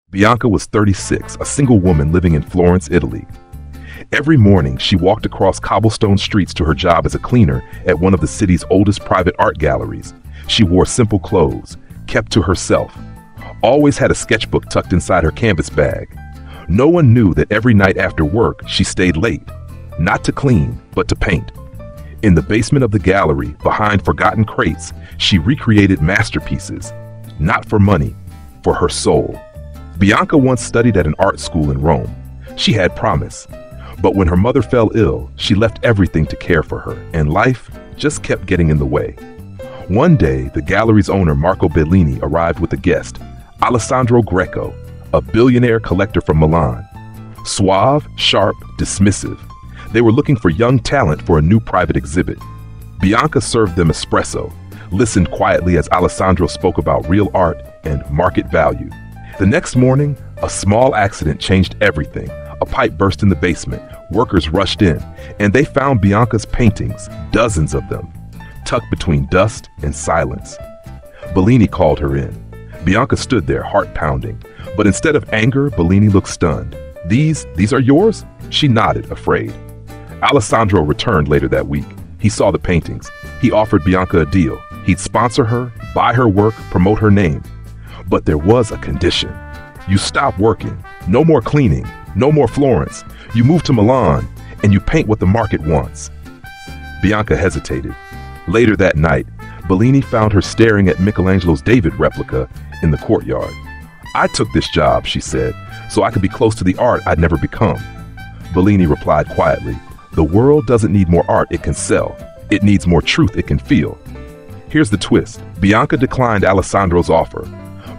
Bianca was 36, a single woman living in Florence, Italy. Every morning, she walked across cobblestone streets to her job as a cleaner at one of the city's oldest private art galleries. She wore simple clothes, kept to herself, always had a sketchbook tucked inside her canvas bag. No one knew that every night after work, she stayed late, not to clean, but to paint. In the basement of the gallery, behind forgotten crates, she recreated masterpieces, not for money, for her soul. Bianca once studied at an art school in Rome. She had promise. But when her mother fell ill, she left everything to care for her, and life just kept getting in the way. One day, the gallery's owner, Marco Bellini, arrived with a guest, Alessandro Greco, a billionaire collector from Milan. Suave, sharp, dismissive. They were looking for young talent for a new private exhibit. Bianca served them espresso, listened quietly as Alessandro spoke about real art and market value. The next morning, a small accident changed everything. A pipe burst in the basement, workers rushed in, and they found Bianca's paintings, dozens of them, tucked between dust and silence. Bellini called her in. Bianca stood there, heart pounding, but instead of anger, Bellini looked stunned. These are yours?" She nodded, afraid. Alessandro returned later that week. He saw the paintings. He offered Bianca a deal. He'd sponsor her, buy her work, promote her name. But there was a condition. You stop working. No more cleaning. No more Florence. You move to Milan, and you paint what the market wants. Bianca hesitated. Later that night, Bellini found her staring at Michelangelo's David replica in the courtyard. "I took this job," she said, "so I could be close to the art I'd never become." Bellini replied quietly, "The world doesn't need more art it can sell. It needs more truth it can feel." Here's the twist. Bianca declined Alessandro's offer.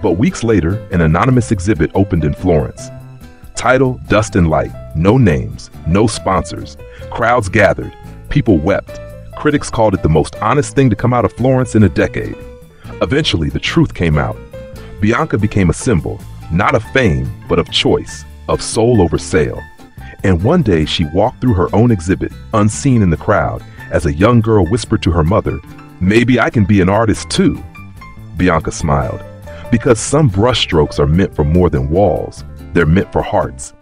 But weeks later, an anonymous exhibit opened in Florence. Title, Dust and Light. No names, no sponsors. Crowds gathered. People wept. Critics called it the most honest thing to come out of Florence in a decade. Eventually, the truth came out. Bianca became a symbol, not of fame, but of choice, of soul over sale. And one day she walked through her own exhibit, unseen in the crowd, as a young girl whispered to her mother, "Maybe I can be an artist too." Bianca smiled. Because some brushstrokes are meant for more than walls. They're meant for hearts.